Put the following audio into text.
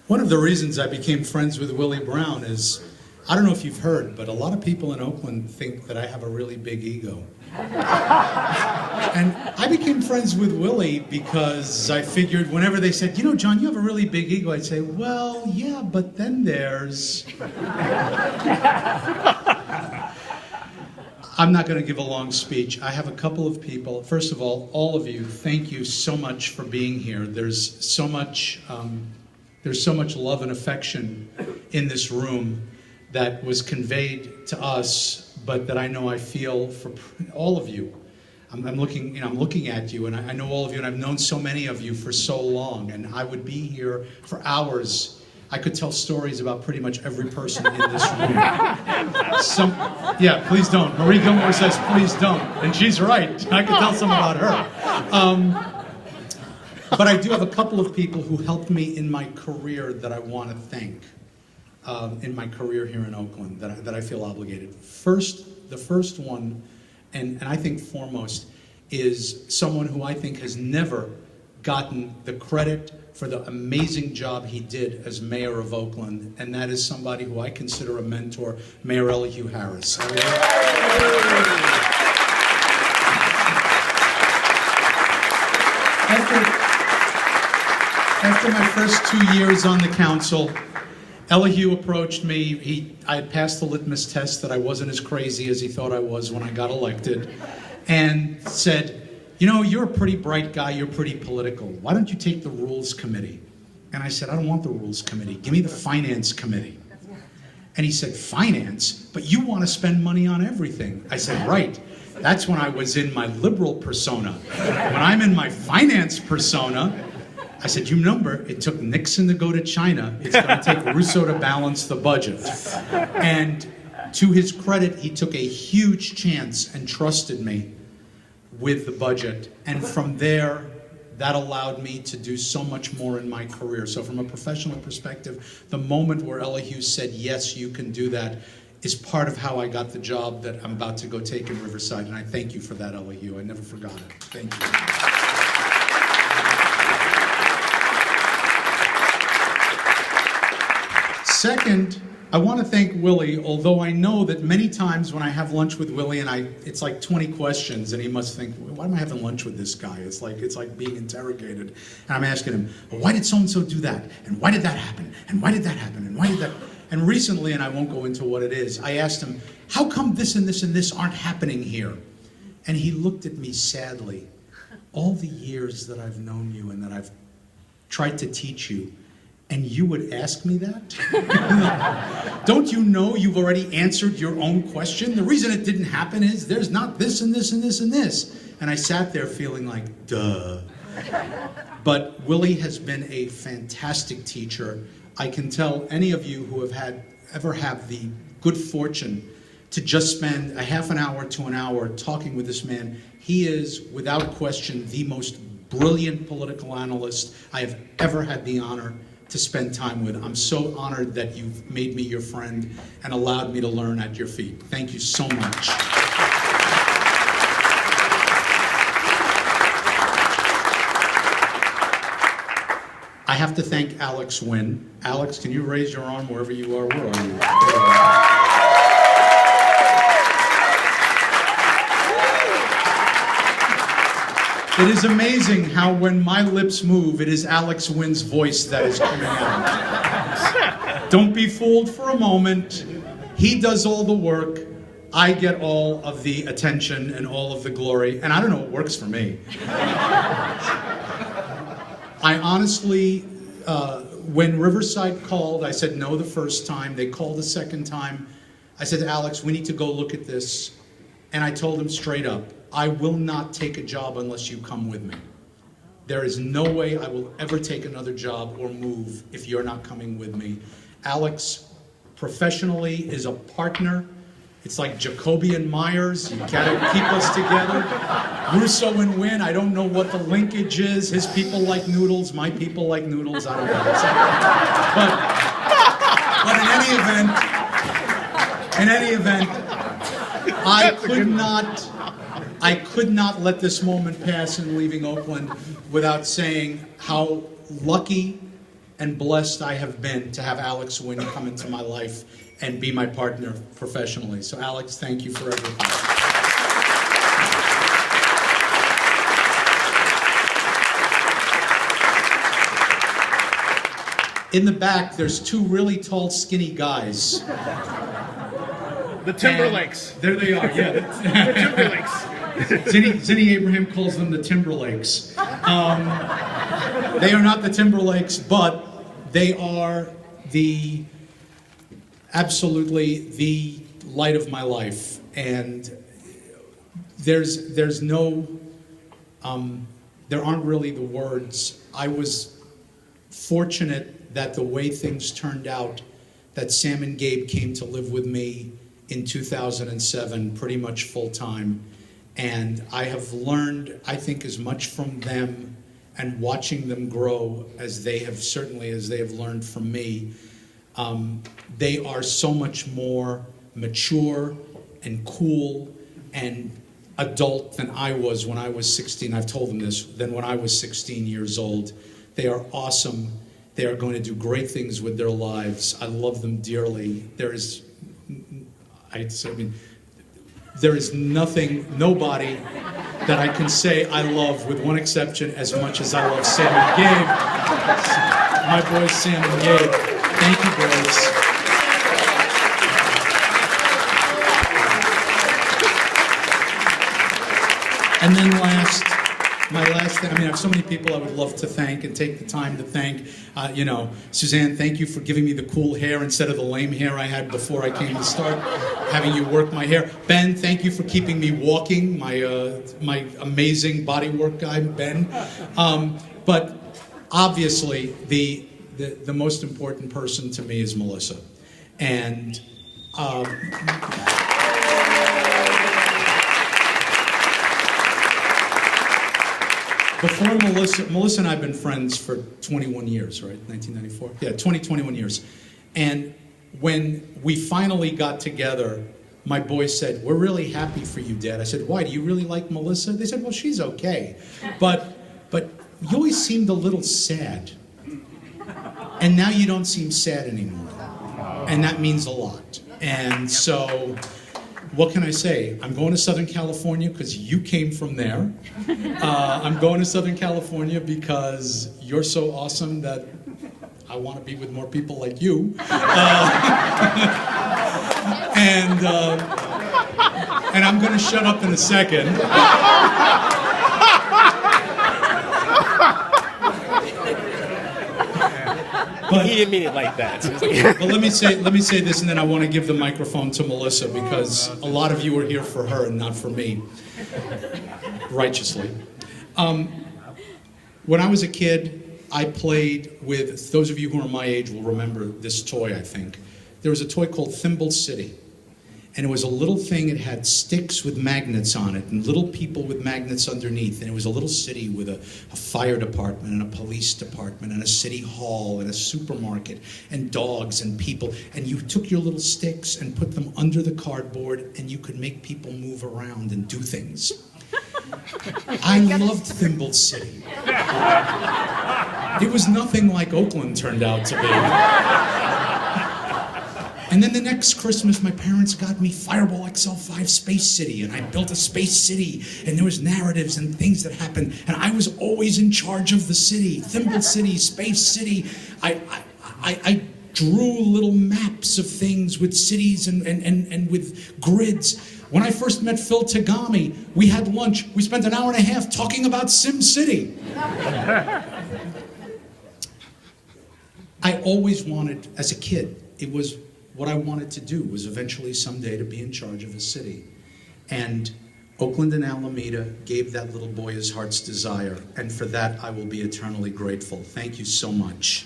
One of the reasons I became friends with Willie Brown is, I don't know if you've heard, but a lot of people in Oakland think that I have a really big ego. And I became friends with Willie because I figured whenever they said, you know, John, you have a really big ego, I'd say, well, yeah, but then there's... I'm not going to give a long speech. I have a couple of people. First of all of you, thank you so much for being here. There's so much love and affection in this room that was conveyed to us, but that I know I feel for all of you. I'm looking at you, and I know all of you, and I've known so many of you for so long, and I would be here for hours. I could tell stories about pretty much every person in this room. Yeah, please don't. Marie Gilmore says, please don't. And she's right. I could tell some about her. But I do have a couple of people who helped me in my career that I want to thank in my career here in Oakland, that I feel obligated. The first one, and I think foremost, is someone who I think has never gotten the credit for the amazing job he did as mayor of Oakland, and that is somebody who I consider a mentor, Mayor Elihu Harris. After my first 2 years on the council, Elihu approached me. I had passed the litmus test that I wasn't as crazy as he thought I was when I got elected, and said, you know, you're a pretty bright guy, you're pretty political. Why don't you take the Rules Committee? And I said, I don't want the Rules Committee. Give me the Finance Committee. And he said, Finance? But you want to spend money on everything. I said, right. That's when I was in my liberal persona. When I'm in my finance persona, I said, you remember, it took Nixon to go to China. It's going to take Russo to balance the budget. And to his credit, he took a huge chance and trusted me with the budget, and from there, that allowed me to do so much more in my career. So from a professional perspective, the moment where Elihu said, yes, you can do that, is part of how I got the job that I'm about to go take in Riverside, and I thank you for that, Elihu. I never forgot it. Thank you. Second, I want to thank Willie, although I know that many times when I have lunch with Willie and it's like 20 questions, and he must think, why am I having lunch with this guy? It's like being interrogated. And I'm asking him, well, why did so-and-so do that? And why did that happen? And why did that happen? And why did that? And recently, and I won't go into what it is, I asked him, how come this and this and this aren't happening here? And he looked at me sadly. All the years that I've known you and that I've tried to teach you, and you would ask me that? Don't you know you've already answered your own question? The reason it didn't happen is there's not this and this and this and this. And I sat there feeling like, duh. But Willie has been a fantastic teacher. I can tell any of you who have ever have the good fortune to just spend a half an hour to an hour talking with this man, he is, without question, the most brilliant political analyst I have ever had the honor to spend time with. I'm so honored that you've made me your friend and allowed me to learn at your feet. Thank you so much. I have to thank Alex Wynn. Alex, can you raise your arm wherever you are? Where are you? It is amazing how when my lips move, it is Alex Wynn's voice that is coming out. Don't be fooled for a moment. He does all the work. I get all of the attention and all of the glory. And I don't know what works for me. I honestly, when Riverside called, I said no the first time. They called the second time. I said to Alex, we need to go look at this. And I told him straight up, I will not take a job unless you come with me. There is no way I will ever take another job or move if you're not coming with me. Alex, professionally, is a partner. It's like Jacoby and Myers. You gotta keep us together. Russo and Wynn, I don't know what the linkage is. His people like noodles, my people like noodles. I don't know. But in any event, I could not let this moment pass in leaving Oakland without saying how lucky and blessed I have been to have Alex Wynn come into my life and be my partner professionally. So Alex, thank you for everything. In the back, there's two really tall, skinny guys. The Timberlakes. There they are, yeah. The Timberlakes. Zinni Abraham calls them the Timberlakes. They are not the Timberlakes, but they are absolutely the light of my life. And there aren't really the words. I was fortunate that the way things turned out, that Sam and Gabe came to live with me in 2007, pretty much full time. And I have learned, I think, as much from them and watching them grow as they have learned from me. They are so much more mature and cool and adult than I was when I was 16. I've told them this, than when I was 16 years old. They are awesome. They are going to do great things with their lives. I love them dearly. There is nobody that I can say I love, with one exception, as much as I love Sam and Gabe. My boys Sam and Gabe. Thank you, boys. And then my last thing, I have so many people I would love to thank and take the time to thank. Suzanne, thank you for giving me the cool hair instead of the lame hair I had before I came to start, having you work my hair. Ben, thank you for keeping me walking, my amazing bodywork guy, Ben. But obviously, the most important person to me is Melissa. And before Melissa and I have been friends for 21 years, right? 1994? Yeah, 21 years. And when we finally got together, my boys said, "We're really happy for you, Dad." I said, "Why? Do you really like Melissa?" They said, "Well, she's okay. But you always seemed a little sad. And now you don't seem sad anymore. And that means a lot." And so, what can I say? I'm going to Southern California because you came from there. I'm going to Southern California because you're so awesome that I want to be with more people like you. And I'm going to shut up in a second. But he didn't mean it like that. But let me say this, and then I want to give the microphone to Melissa, because a lot of you are here for her and not for me, righteously. When I was a kid, I played with, those of you who are my age will remember this toy, I think. There was a toy called Thimble City. And it was a little thing, it had sticks with magnets on it, and little people with magnets underneath. And it was a little city with a fire department, and a police department, and a city hall, and a supermarket, and dogs, and people. And you took your little sticks and put them under the cardboard, and you could make people move around and do things. I loved Thimble City. It was nothing like Oakland turned out to be. And then the next Christmas, my parents got me Fireball XL5 Space City, and I built a space city, and there was narratives and things that happened, and I was always in charge of the city. Thimble City, Space City. I drew little maps of things with cities and with grids. When I first met Phil Tagami, we had lunch. We spent an hour and a half talking about Sim City. I always wanted, as a kid, it was what I wanted to do, was eventually someday to be in charge of a city. And Oakland and Alameda gave that little boy his heart's desire, and for that I will be eternally grateful. Thank you so much.